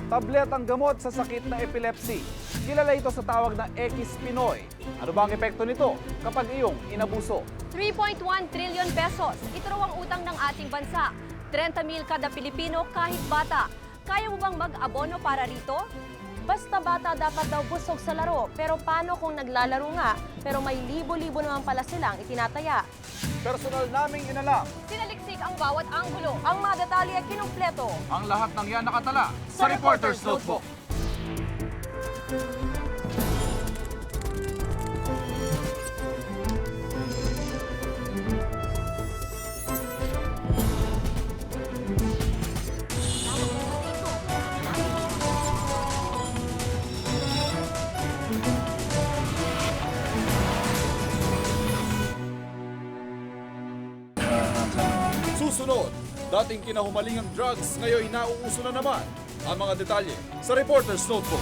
tabletang gamot sa sakit na epilepsy. Kilala ito sa tawag na X Pinoy. Ano ba ang epekto nito kapag iyong inabuso? 3.1 trillion pesos. Ito raw ang utang ng ating bansa. 30,000 kada Pilipino kahit bata. Kaya mo bang mag-abono para rito? Basta bata dapat daw busog sa laro. Pero paano kung naglalaro nga? Pero may libo-libo naman pala silang itinataya. Personal naming inalam. Sinaliksik ang bawat anggulo. Ang mga detalye ay kinumpleto. Ang lahat ng yan nakatala sa Reporter's Notebook. Susunod, dating kinahumalingang drugs, ngayon nauuso na naman. Ang mga detalye sa Reporter's Notebook.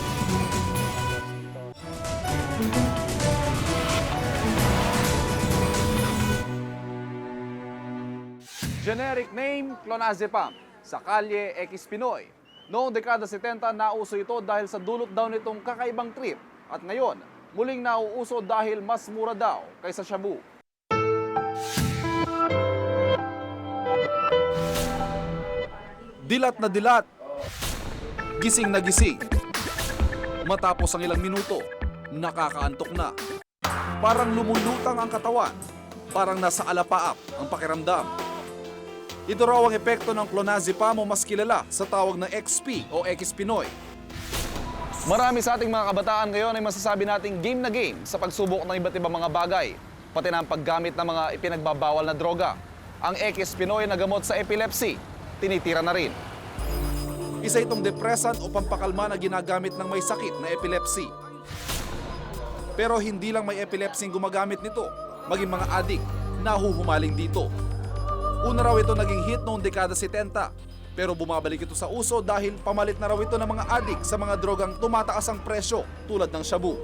Generic name, clonazepam. Sa kalye, X Pinoy. Noong dekada 70, nauso ito dahil sa dulot daw nitong kakaibang trip. At ngayon, muling nauuso dahil mas mura daw kaysa shabu. Dilat na dilat. Gising na gising. Matapos ang ilang minuto, nakakaantok na. Parang lumulutang ang katawan. Parang nasa alapaap ang pakiramdam. Ito raw ang epekto ng clonazepam o mas kilala sa tawag na XP o X Pinoy. Marami sa ating mga kabataan ngayon ay masasabi nating game na game sa pagsubok ng iba't ibang mga bagay, pati na ang paggamit ng mga ipinagbabawal na droga. Ang X Pinoy na gamot sa epilepsy, tinitira na rin. Isa itong depressant o pampakalma na ginagamit ng may sakit na epilepsy. Pero hindi lang may epilepsy gumagamit nito, maging mga adik nahuhumaling dito. Una raw ito naging hit noong dekada 70, pero bumabalik ito sa uso dahil pamalit na raw ito ng mga adik sa mga drogang tumataas ang presyo tulad ng shabu.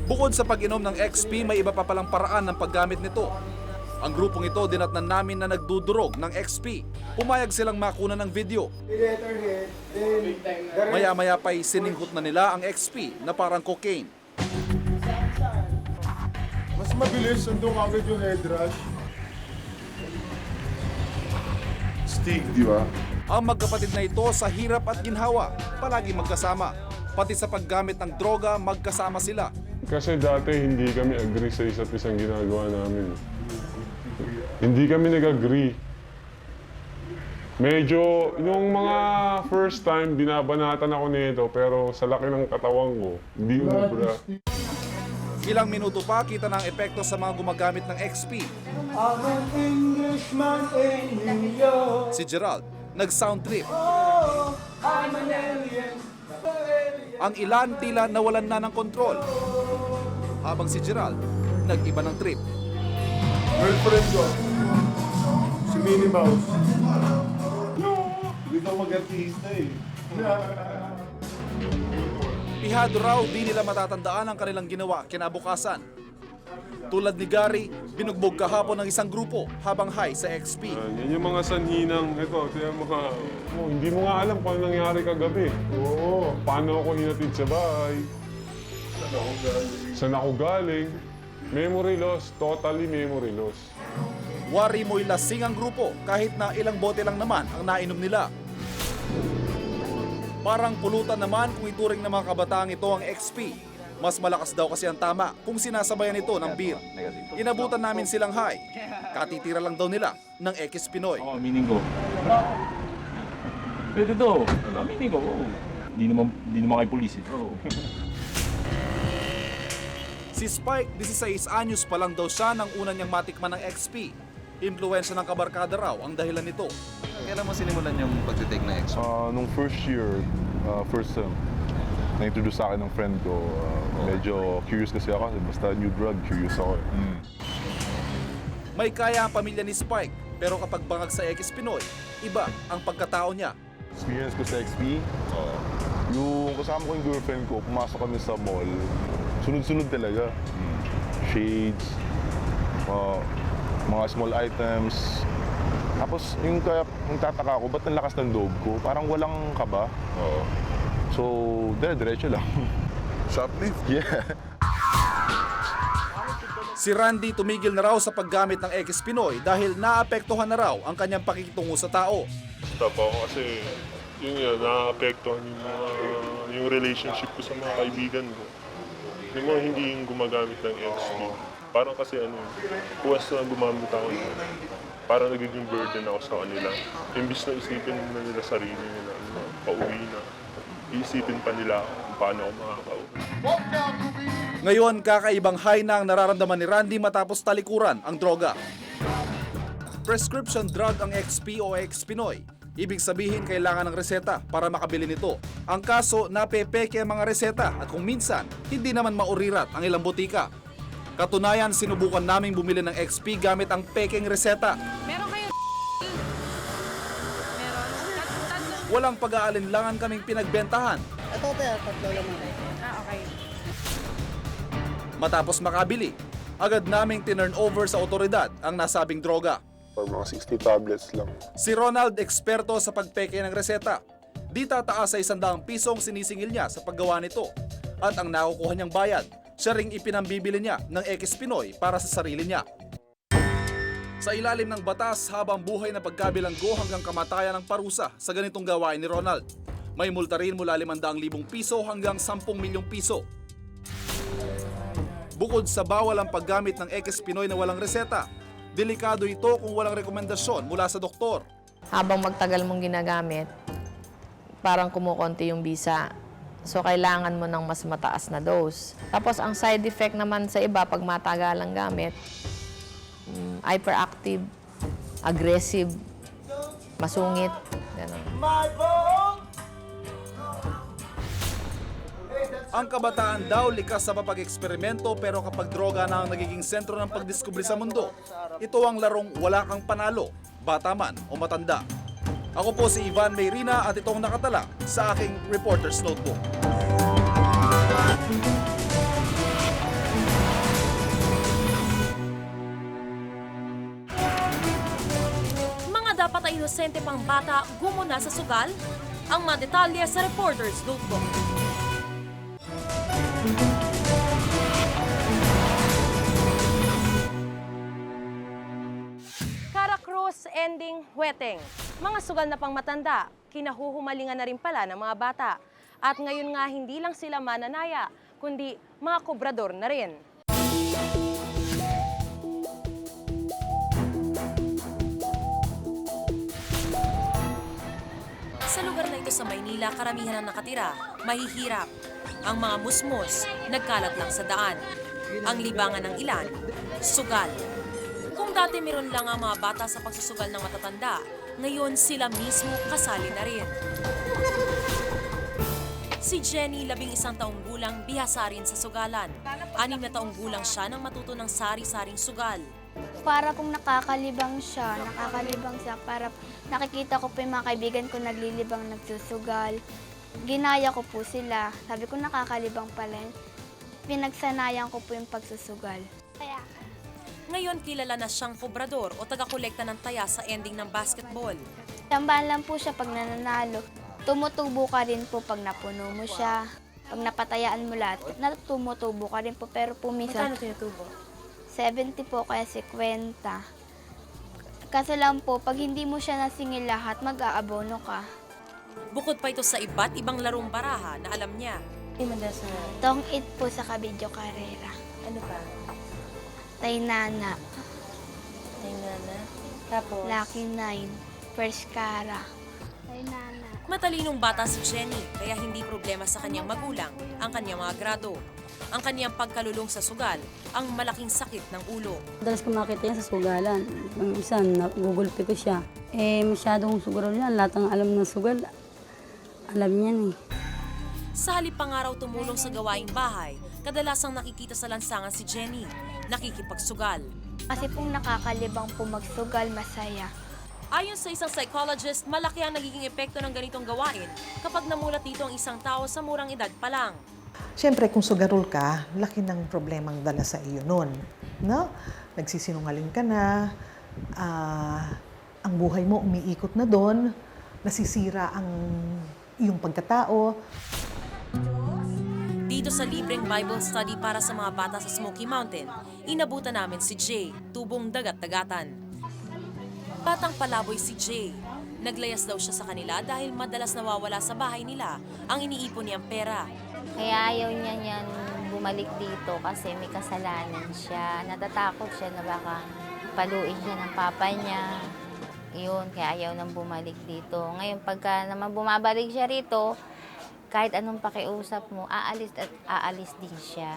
Bukod sa pag-inom ng XP, may iba pa palang paraan ng paggamit nito. Ang grupong ito dinatnan namin na nagdudurog ng XP. Pumayag silang makuna ng video. Maya-maya pa'y sininghot na nila ang XP na parang cocaine. Mas mabilis, sundong agad yung head rush. Stig, di ba? Ang magkapatid na ito sa hirap at ginhawa, palagi magkasama. Pati sa paggamit ng droga, magkasama sila. Kasi dati hindi kami agree sa isa't isang ginagawa namin. Hindi kami nag-agree. Medyo, yung mga first time, binabanatan ako nito, pero sa laki ng katawan ko, hindi umubra. Ilang minuto pa, kita na ang epekto sa mga gumagamit ng XP. Si Gerald, nag-sound trip. Ang ilan tila nawalan na ng kontrol. Habang si Gerald, nag-iba ng trip. Girlfriend ko, si Minnie Mouse. Hindi daw mag-artista eh. Pihado raw, di nila matatandaan ang kanilang ginawa kinabukasan. Tulad ni Gary, binugbog kahapon ng isang grupo habang high sa XP. Yan yung mga sanhinang, ito, hindi mo nga alam kung ano nangyari kagabi. Oo. Paano ako hinatid sa bahay? Saan ako galing? Memory loss, totally memory loss. Wari mo'y lasing ang grupo kahit na ilang bote lang naman ang nainom nila. Parang pulutan naman kung ituring ng mga kabataang ito ang XP. Mas malakas daw kasi ang tama kung sinasabayan ito ng beer. Inabutan namin silang high. Katitira lang daw nila ng X Pinoy. Oo, aminin ko. Pwede to. Aminin ko. Hindi naman kay pulis eh. Si Spike, 16 anyos pa lang daw siya nang una niyang matikman ng XP. Impluwensya ng kabarkada raw ang dahilan nito. Kailan mo sinimulan yung pagtitake ng XP? Nung first year, first sem, na-introduce sa akin ng friend ko. Medyo curious kasi ako, basta new drug, curious ako. May kaya ang pamilya ni Spike, pero kapag bangag sa X Pinoy, iba ang pagkatao niya. Experience ko sa XP, yung kasama ko yung girlfriend ko, pumasok kami sa mall, sunod-sunod talaga. Shades, mga small items, Tapos yung kaya yung tataka ko, ba't ang lakas ng loob ko? Parang walang kaba. Oo. So, dire-diretso lang. Shoplift? Yeah. Si Randy tumigil na raw sa paggamit ng X Pinoy dahil naapektuhan na raw ang kanyang pakikitungo sa tao. Stop ako kasi yun yun, naapektuhan yung relationship ko sa mga kaibigan ko. Yung mga hindi yung gumagamit ng XP. Parang kasi puwas na gumamit ako. Parang nagiging burden ako sa kanila. Imbis na isipin na nila sarili nila, pauwi na. Iisipin pa nila kung paano ako makakauwi. Ngayon, kakaibang high na ang nararamdaman ni Randy matapos talikuran ang droga. Prescription drug ang XP o X Pinoy. Ibig sabihin kailangan ng reseta para makabili nito. Ang kaso, napepeke ang mga reseta at kung minsan, hindi naman maurirat ang ilang butika. Katunayan, sinubukan naming bumili ng XP gamit ang pekeng reseta. Meron kayo Walang pag-aalinlangan kaming pinagbentahan. okay. Matapos makabili, agad naming tinurn over sa otoridad ang nasabing droga. Or mga 60 tablets lang. Si Ronald, eksperto sa pagpeke ng reseta. Di tataas sa 100 pisong sinisingil niya sa paggawa nito. At ang nakukuha niyang bayad, siya ring ipinambibili niya ng X Pinoy para sa sarili niya. Sa ilalim ng batas, habang buhay na pagkabilanggo hanggang kamatayan ng parusa sa ganitong gawain ni Ronald. May multa rin mula 500,000 piso hanggang 10 milyong piso. Bukod sa bawal ang paggamit ng X Pinoy na walang reseta, delikado ito kung walang rekomendasyon mula sa doktor. Habang magtagal mong ginagamit, parang kumukonti yung bisa. So, kailangan mo ng mas mataas na dose. Tapos, ang side effect naman sa iba, pag matagalang gamit, hyperactive, aggressive, masungit, gano'n. Ang kabataan daw likas sa papag-eksperimento pero kapag droga na ang nagiging sentro ng pagdiskubre sa mundo, ito ang larong wala kang panalo, bata man o matanda. Ako po si Ivan Mayrina at itong nakatala sa aking Reporter's Notebook. Mga dapat ay inosente pang bata gumuna sa sugal? Ang mga detalye sa Reporter's Notebook. Caracruz ending weteng. Mga sugal na pang matanda, kinahuhumalingan na rin pala ng mga bata. At ngayon nga hindi lang sila mananaya, kundi mga kobrador na rin. Sa lugar na ito sa Maynila, karamihan ang nakatira, mahihirap. Ang mga musmos, nagkalat lang sa daan. Ang libangan ng ilan, sugal. Kung dati meron lang ang mga bata sa pagsusugal ng matatanda, ngayon sila mismo kasali na rin. Si Jenny, 11 taong gulang, bihasa rin sa sugalan. 6 na taong gulang siya nang matuto ng sari-saring sugal. Para pong nakakalibang siya, para nakikita ko po yung mga kaibigan ko naglilibang, nagsusugal. Ginaya ko po sila. Sabi ko nakakalibang pala yun. Pinagsanayan ko po yung pagsusugal. Kaya Ngayon kilala na siyang kobrador o taga-kolekta ng taya sa ending ng basketball. tambahan lang po siya pag nananalo. Tumutubo ka rin po pag napuno mo siya. Pag napatayaan mo lahat, tumutubo ka rin po. Pero po minsan, tinutubo? 70 po kaya 50. Kaso lang po, pag hindi mo siya nasingil lahat, mag-aabono ka. Bukod pa ito sa iba't ibang larong baraha na alam niya. Tong it po sa Kabidyo Carrera. Ano pa? Tainana, Tapos? Lucky 9, First Cara. Tainana. Matalinong bata si Jenny, kaya hindi problema sa kanyang magulang ang kanyang mga grado. Ang kanyang pagkalulong sa sugal, ang malaking sakit ng ulo. Madalas ko makita yan sa sugalan. Ang isa, nagugulpi ko siya. Masyadong sugal yan. Lahat ng alam ng sugal, alam niyan eh. Sa halip pangaraw tumulong sa gawaing bahay, kadalasang nakikita sa lansangan si Jenny, nakikipagsugal. Kasi pong nakakalibang po magsugal, masaya. Ayon sa isang psychologist, malaki ang nagiging epekto ng ganitong gawain kapag namulat dito ang isang tao sa murang edad pa lang. Siyempre, kung sugarol ka, laki ng problemang dala sa iyo nun. No? Nagsisinungaling ka na, ang buhay mo umiikot na doon, nasisira ang iyong pagkatao. Dito sa libreng Bible study para sa mga bata sa Smoky Mountain, inabutan namin si Jay, tubong dagat-dagatan. Batang palaboy si Jay. Naglayas daw siya sa kanila dahil madalas nawawala sa bahay nila ang iniipon niyang pera. Kaya ayaw niya niyan bumalik dito kasi may kasalanan siya. Natatakot siya na baka paluin siya ng papa niya. Yun, kaya ayaw nang bumalik dito. Ngayon, pagka naman bumabalik siya rito, kahit anong pakiusap mo, aalis at aalis din siya.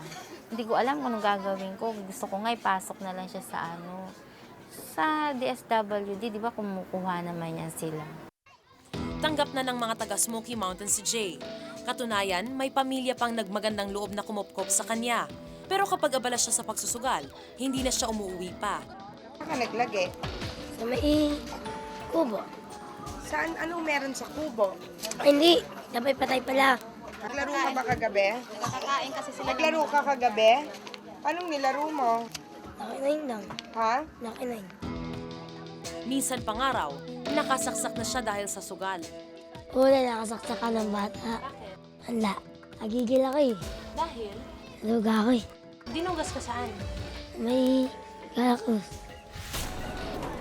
Hindi ko alam kung anong gagawin ko. Gusto ko nga ipasok na lang siya sa DSWD, di ba kumukuha naman yan sila. Tanggap na ng mga taga Smoky Mountain si Jay. Katunayan, may pamilya pang nagmagandang loob na kumupkop sa kanya. Pero kapag abala siya sa pagsusugal, hindi na siya umuwi pa. Saan ka naglagay? Sa may kubo. Saan? Anong meron sa kubo? Hindi, sabay patay pala. Naglaro ka ba kagabi? Nakakain kasi sila. Naglaro ka kagabi? Anong nilaro mo? Nakinain lang. Ha? Nakinain. Minsan pangaraw, nakasaksak na siya dahil sa sugal. Una, nakasaksak ka ng bata. Wala. Nagigil ako eh. Dahil, Luga ako eh. dinugas ka saan? May Galacruz.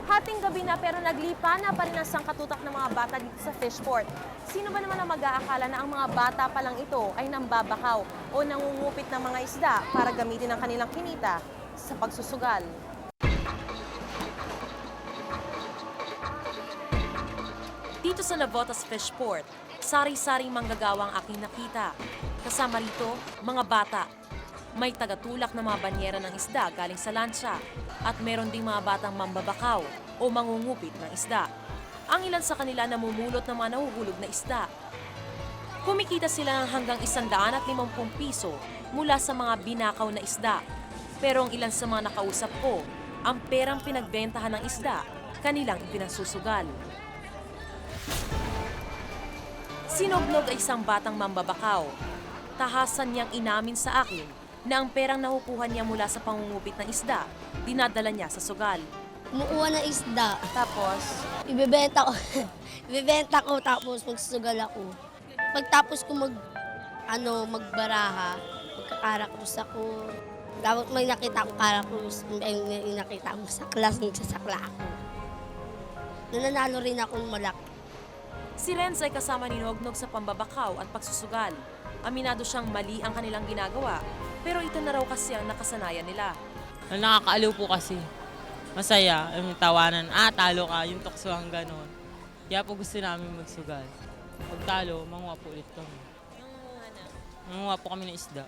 Hating gabi na pero naglipa na pa rin ang sangkatutak ng mga bata dito sa Fishport. Sino ba naman ang mag-aakala na ang mga bata pa lang ito ay nambabakaw o nangungupit ng mga isda para gamitin ang kanilang kinita sa pagsusugal? Dito sa Navotas Fishport, sari-saring manggagawa ang aking nakita. Kasama rito, mga bata. May tagatulak na mga banyera ng isda galing sa lansya at meron ding mga batang mambabakaw o mangungupit ng isda. Ang ilan sa kanila namumulot ng mga nahuhulog na isda. Kumikita sila ng hanggang 150 piso mula sa mga binakaw na isda. Pero ang ilan sa mga nakausap ko, ang perang pinagbentahan ng isda, kanilang ipinasusugal. Sinognog ay isang batang mambabakaw. Tahasan niyang inamin sa akin na ang perang nakukuha niya mula sa pangungupit ng isda, dinadala niya sa sugal. Kumukuha ng isda. Tapos, Ibebenta ko. Ibebenta ko tapos magsusugal ako. Pagtapos ko magbaraha, magkakarakrus ako. Tapos may nakita ko karakrus, may nakita ko sa class, nagsasakla ako. Nananalo rin ako ng malaki. Si Renz ay kasama ni Nognog sa pambabakaw at pagsusugal. Aminado siyang mali ang kanilang ginagawa, pero ito na raw kasi ang nakasanayan nila. Nakakaaliw po kasi. Masaya, yung tawanan, talo ka, yung tuksohan gano'n. Kaya po gusto namin magsugal. Pag talo, manguha po ulit kami. Manguha po kami ng isda.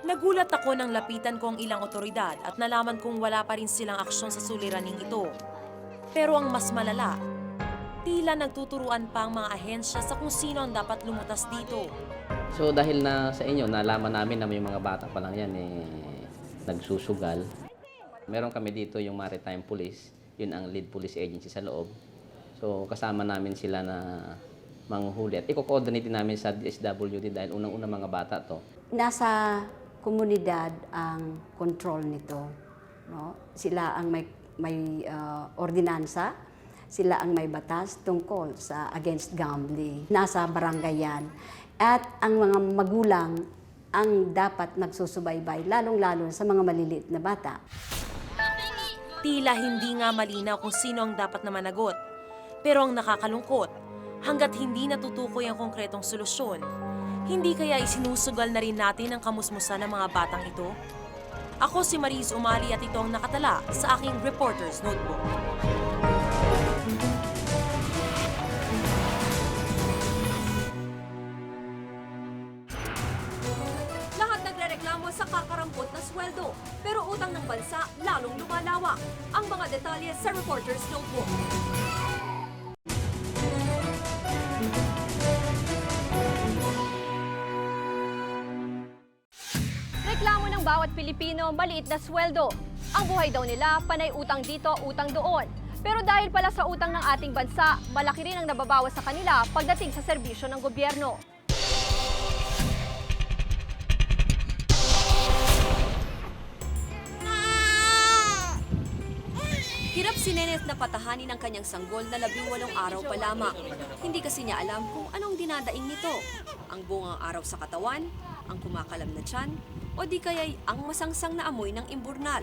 Nagulat ako nang lapitan ko ang ilang otoridad at nalaman kong wala pa rin silang aksyon sa suliraning ito. Pero ang mas malala, tila nagtuturuan pa ang mga ahensya sa kung sino ang dapat lumutas dito. So dahil na sa inyo, nalaman namin na may mga bata pa lang yan nagsusugal. Meron kami dito yung Maritime Police, yun ang lead police agency sa loob. So kasama namin sila na manghuhuli at i-coordinate namin sa DSWD dahil unang-unang mga bata to. Nasa komunidad ang control nito. No? Sila ang may ordinansa, sila ang may batas tungkol sa against gambling. Nasa barangay yan. At ang mga magulang ang dapat nagsusubaybay, lalong-lalo sa mga maliliit na bata. Tila hindi nga malinaw kung sino ang dapat na managot. Pero ang nakakalungkot, hanggat hindi natutukoy ang konkretong solusyon, hindi kaya isinusugal na rin natin ang kamusmusan ng mga batang ito? Ako si Mariz Umali at ito ang nakatala sa aking Reporter's Notebook. lahat nagrereklamo sa kakarampot na sweldo, pero utang ng bansa lalong lumalawak. Ang mga detalye sa Reporter's Notebook. Reklamo ng bawat Pilipino, maliit na sweldo. Ang buhay daw nila, panay utang dito, utang doon. Pero dahil pala sa utang ng ating bansa, malaki rin ang nababawas sa kanila pagdating sa serbisyo ng gobyerno. Hirap si Neneth na patahanin ang kanyang sanggol na 18 araw pa lamang. Hindi kasi niya alam kung anong dinadaing nito. Ang bungang araw sa katawan, ang kumakalam na tiyan, o di kaya'y ang masangsang na amoy ng imburnal.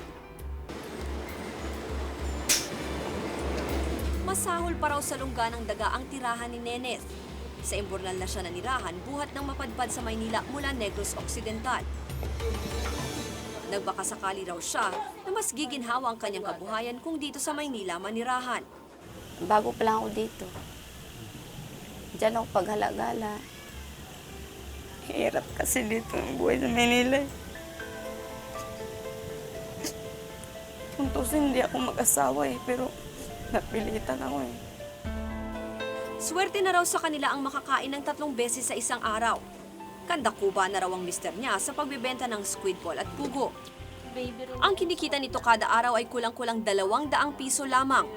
Masahol pa raw sa lungga ng daga ang tirahan ni Neneth. Sa imburnal na siya nanirahan buhat ng mapadpad sa Maynila mula Negros Occidental. Nagbakasakali raw siya na mas giginhawa ang kanyang kabuhayan kung dito sa Maynila manirahan. Bago pa lang ako dito. Diyan ako paghalagala. Hirap kasi dito ang buhay sa Manila. Puntos hindi ako mag-asawa pero napilitan ako Swerte na raw sa kanila ang makakain ng 3 beses sa isang araw. Kandakuba na raw ang mister niya sa pagbebenta ng squid ball at pugo. Ang kinikita nito kada araw ay kulang-kulang 200 piso lamang.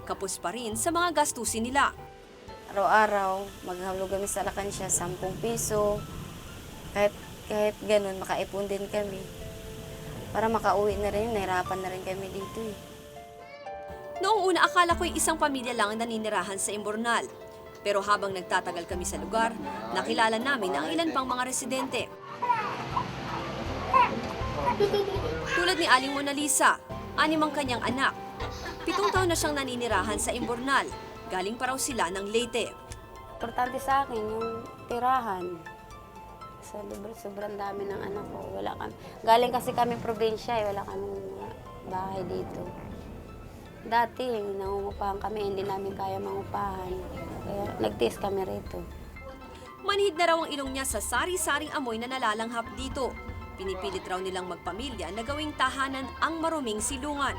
Kapos pa rin sa mga gastusin nila. Araw-araw, maghahulog kami sa lakansya, 10 piso. Kahit ganun, makaipon din kami. Para makauwi na rin, nahirapan na rin kami dito Noong una, akala ko'y isang pamilya lang ang naninirahan sa Imburnal. Pero habang nagtatagal kami sa lugar, nakilala namin ang ilan pang mga residente. Tulad ni Aling Mona Lisa, 6 ang kanyang anak. 7 taon na siyang naninirahan sa Imburnal. Galing pa raw sila ng Leyte. Importante sa akin yung tirahan. Sobrang dami ng anak ko. Galing kasi kami probinsya, wala kaming bahay dito. Dati, nangungupahan kami, hindi namin kaya mangupahan. Kaya nagtiis kami rito. Manhid na raw ang ilong niya sa sari-saring amoy na nalalanghap dito. Pinipilit raw nilang magpamilya na gawing tahanan ang maruming silungan.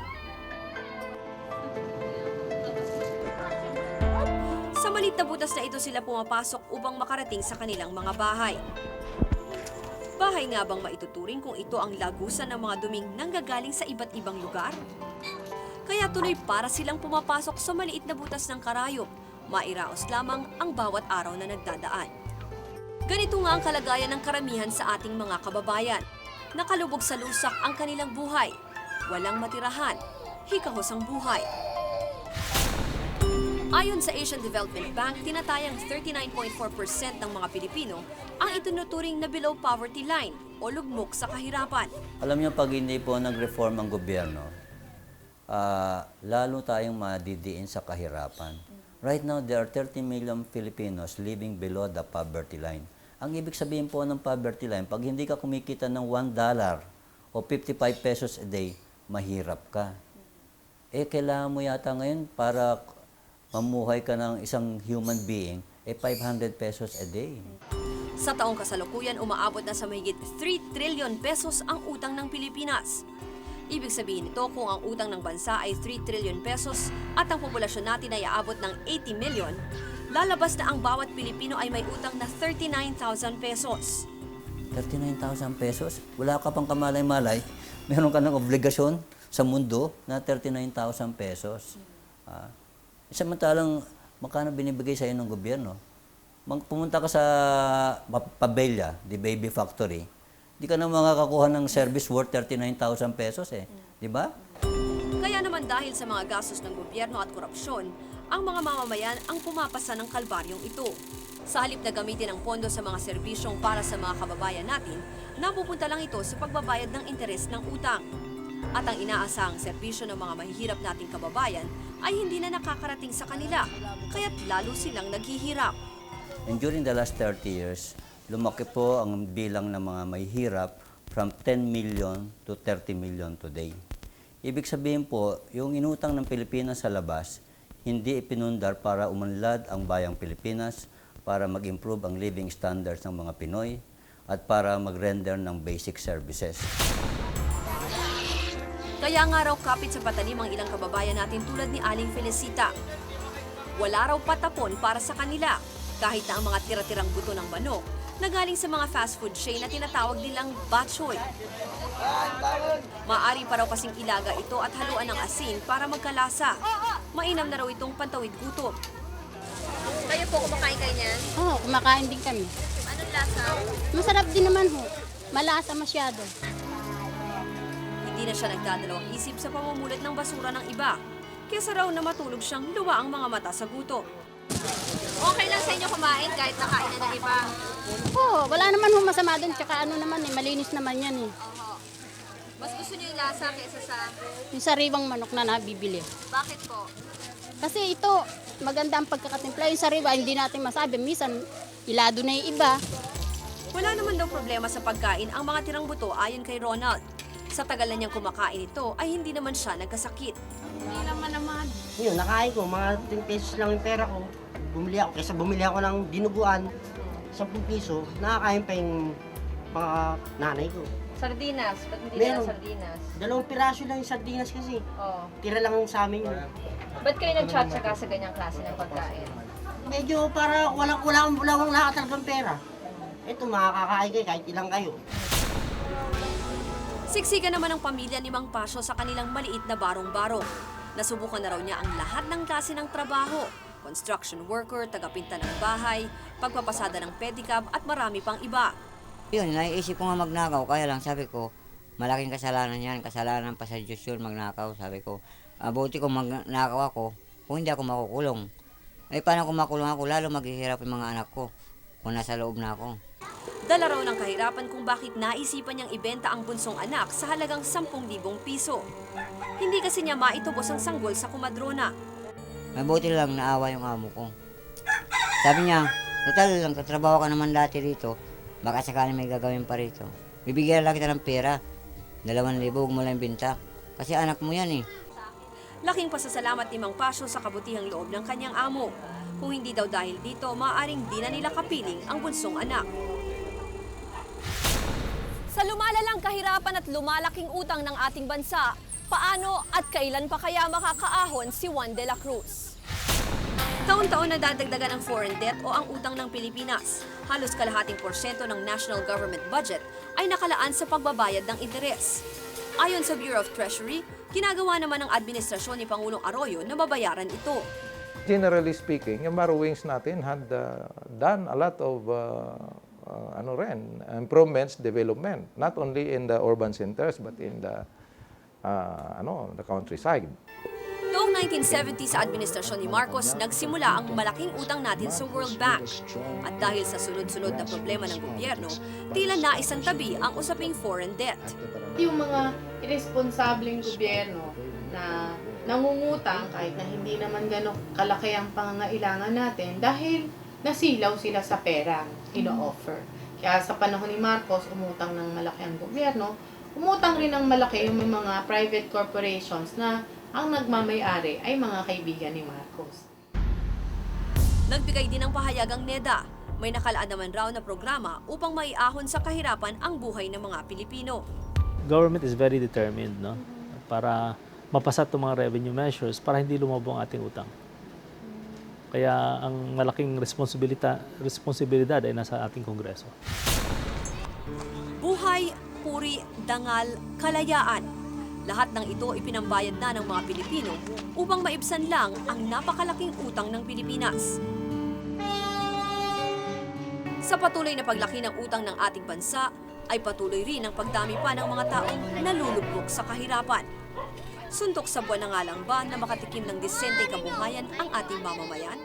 Sa maliit na butas na ito sila pumapasok upang makarating sa kanilang mga bahay. Bahay nga bang maituturing kung ito ang lagusan ng mga duming nanggagaling sa iba't ibang lugar? Kaya tuloy para silang pumapasok sa maliit na butas ng karayom, mairaos lamang ang bawat araw na nagdadaan. Ganito nga ang kalagayan ng karamihan sa ating mga kababayan. Nakalubog sa lusak ang kanilang buhay. Walang matirahan, hikahos ang buhay. Ayon sa Asian Development Bank, tinatayang 39.4% ng mga Pilipino ang itinuturing na below poverty line o lugmok sa kahirapan. Alam niyo, pag hindi po nag-reform ang gobyerno, lalo tayong madidiin sa kahirapan. Right now, there are 30 million Filipinos living below the poverty line. Ang ibig sabihin po ng poverty line, pag hindi ka kumikita ng $1 o 55 pesos a day, mahirap ka. Kailangan mo yata ngayon para mamuhay ka ng isang human being, 500 pesos a day. Sa taong kasalukuyan, umaabot na sa mahigit 3 trillion pesos ang utang ng Pilipinas. Ibig sabihin nito, kung ang utang ng bansa ay 3 trillion pesos at ang populasyon natin ay aabot ng 80 million, lalabas na ang bawat Pilipino ay may utang na 39,000 pesos. 39,000 pesos? Wala ka pang kamalay-malay, meron ka ng obligasyon sa mundo na 39,000 pesos. Samantalang, magkano binibigay sa iyo ng gobyerno? Pumunta ka sa Pabella, the baby factory, di ka na makakakuha ng service worth 39,000 pesos di ba? Kaya naman dahil sa mga gastos ng gobyerno at korupsyon, ang mga mamamayan ang pumapasa ng kalbaryong ito. Sa halip na gamitin ang pondo sa mga serbisyong para sa mga kababayan natin, napupunta lang ito sa pagbabayad ng interes ng utang. At ang inaasahang serbisyo ng mga mahihirap nating kababayan ay hindi na nakakarating sa kanila, kaya't lalo silang naghihirap. And during the last 30 years, lumaki po ang bilang ng mga mahihirap from 10 million to 30 million today. Ibig sabihin po, yung inutang ng Pilipinas sa labas, hindi ipinundar para umunlad ang bayang Pilipinas, para mag-improve ang living standards ng mga Pinoy, at para mag-render ng basic services. Kaya nga raw kapit sa patalim ang ilang kababayan natin tulad ni Aling Felicita. Wala raw patapon para sa kanila, kahit na ang mga tira-tirang buto ng manok na galing sa mga fast food chain na tinatawag nilang batchoy. Maaari pa raw kasing ilaga ito at haluan ng asin para magkalasa. Mainam na raw itong pantawid gutom. Kayo po, kumakain kayo niyan? Oo, kumakain din kami. Anong lasa? Masarap din naman ho. Malasa masyado. Hindi na siya nagdadalawang isip sa pamumulat ng basura ng iba. kesa raw na matulog siyang luwa ang mga mata sa gutom. Okay lang sa inyo kumain kahit nakain na ng iba? Oo, wala naman hong masama doon. Tsaka ano naman malinis naman yan eh. Mas gusto niyo yung lasa kaysa sa... Yung sariwang manok na nabibili. Bakit po? Kasi ito, maganda ang pagkakatimpla. Yung sariwa, hindi natin masabi. Minsan, ilado na yung iba. Wala naman daw problema sa pagkain ang mga tirang buto ayon kay Ronald. Sa tagal na niyang kumakain ito ay hindi naman siya nagkasakit. Hindi naman. Yun, nakain ko, mga 10 pesos lang yung pera ko. Bumili ako, kaysa bumili ako ng dinuguan, 10 piso, nakakain pa yung mga nanay ko. Sardinas? Ba't hindi Meron. na sardinas? 2 piraso lang yung sardinas kasi. Oo. Tira lang sa amin yun. Ba't kayo nagtsatsaga sa ganyang klase ng pagkain? Medyo para wala akong nakatalagang pera. Ito, makakakain kayo kahit ilang kayo. Siksikan naman ang pamilya ni Mang Pasio sa kanilang maliit na barong-barong. Nasubukan na raw niya ang lahat ng klase ng trabaho. Construction worker, tagapinta ng bahay, pagpapasada ng pedicab at marami pang iba. Yun, naiisip ko nga magnakaw, kaya lang sabi ko, malaking kasalanan yan, kasalanan pa sa Diyos yun magnakaw, sabi ko. Buti kung magnakaw ako, kung hindi ako makukulong. Eh paano kung makulong ako, lalo maghihirap yung mga anak ko kung nasa loob na ako. Dala raw ng kahirapan kung bakit naisipan niyang ibenta ang bunsong anak sa halagang 10,000 piso. Hindi kasi niya maitubos ang sanggol sa kumadrona. Mabuti lang naawa yung amo ko. Sabi niya, total lang, katrabaho ka naman dati rito, baka sakali may gagawin pa rito. Bibigyan lang kita ng pera, 2,000 huwag mo lang binta. Kasi anak mo yan eh. Laking pasasalamat ni Mang Pasio sa kabutihang loob ng kanyang amo. Kung hindi daw dahil dito, maaaring di na nila kapiling ang bunsong anak. Sa lumalalang kahirapan at lumalaking utang ng ating bansa, paano at kailan pa kaya makakaahon si Juan de la Cruz? Taon-taon nadadagdagan ang foreign debt o ang utang ng Pilipinas. Halos kalahating porsyento ng national government budget ay nakalaan sa pagbabayad ng interes. Ayon sa Bureau of Treasury, ginagawa naman ng administrasyon ni Pangulong Arroyo na mabayaran ito. Generally speaking, yung Maruwings natin had done a lot of improvements, development, not only in the urban centers but in the countryside. Noong 1970 sa administrasyon ni Marcos, nagsimula ang malaking utang natin sa World Bank. At dahil sa sunod-sunod na problema ng gobyerno, tila naisantabi ang usaping foreign debt. Yung mga irresponsableng gobyerno na nangungutang kahit na hindi naman gano'ng kalaki ang pangangailangan natin dahil nasilaw sila sa pera ino-offer. Kaya sa panahon ni Marcos, umutang ng malaki ang gobyerno, umutang rin ng malaki yung mga private corporations na ang nagmamayari ay mga kaibigan ni Marcos. Nagbigay din ng pahayag ang NEDA. May nakalaan naman raw na programa upang maiahon sa kahirapan ang buhay ng mga Pilipino. Government is very determined, no? Para mapasa itong mga revenue measures para hindi lumobo ang ating utang. Kaya ang malaking responsibilidad ay nasa ating Kongreso. Buhay, puri, dangal, kalayaan. Lahat ng ito ipinambayad na ng mga Pilipino upang maibsan lang ang napakalaking utang ng Pilipinas. Sa patuloy na paglaki ng utang ng ating bansa, ay patuloy rin ang pagdami pa ng mga taong nalulubog sa kahirapan. Suntok sa buwan na nga lang ba na makatikim ng disenteng kabuhayan ang ating mamamayan?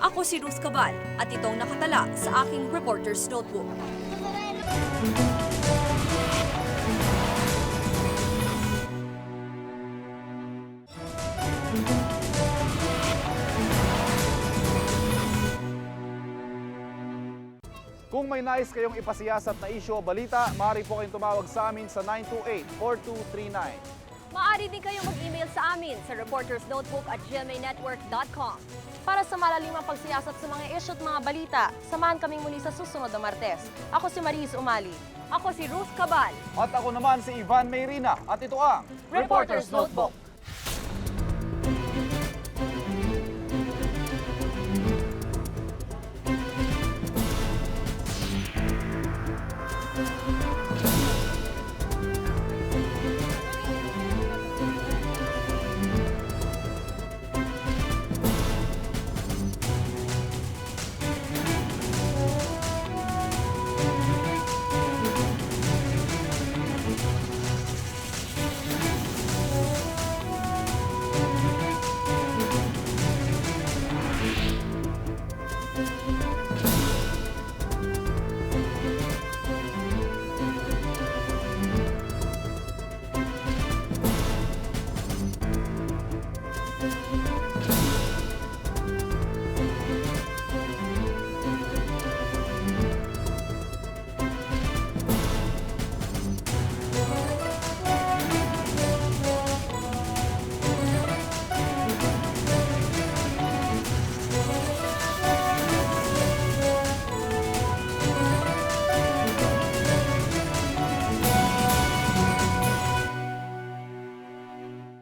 Ako si Ruth Cabal at itong nakatala sa aking Reporter's Notebook. Kung may nais kayong ipasiyasat na isyu o balita, maaari po kayong tumawag sa amin sa 928-4239. Maaari din kayong mag-email sa amin sa reportersnotebook@gmanetwork.com. Para sa malalimang pagsiyasat sa mga issue at mga balita, samahan kaming muli sa susunod na Martes. Ako si Maris Umali. Ako si Ruth Cabal. At ako naman si Ivan Mayrina. At ito ang Reporter's Notebook.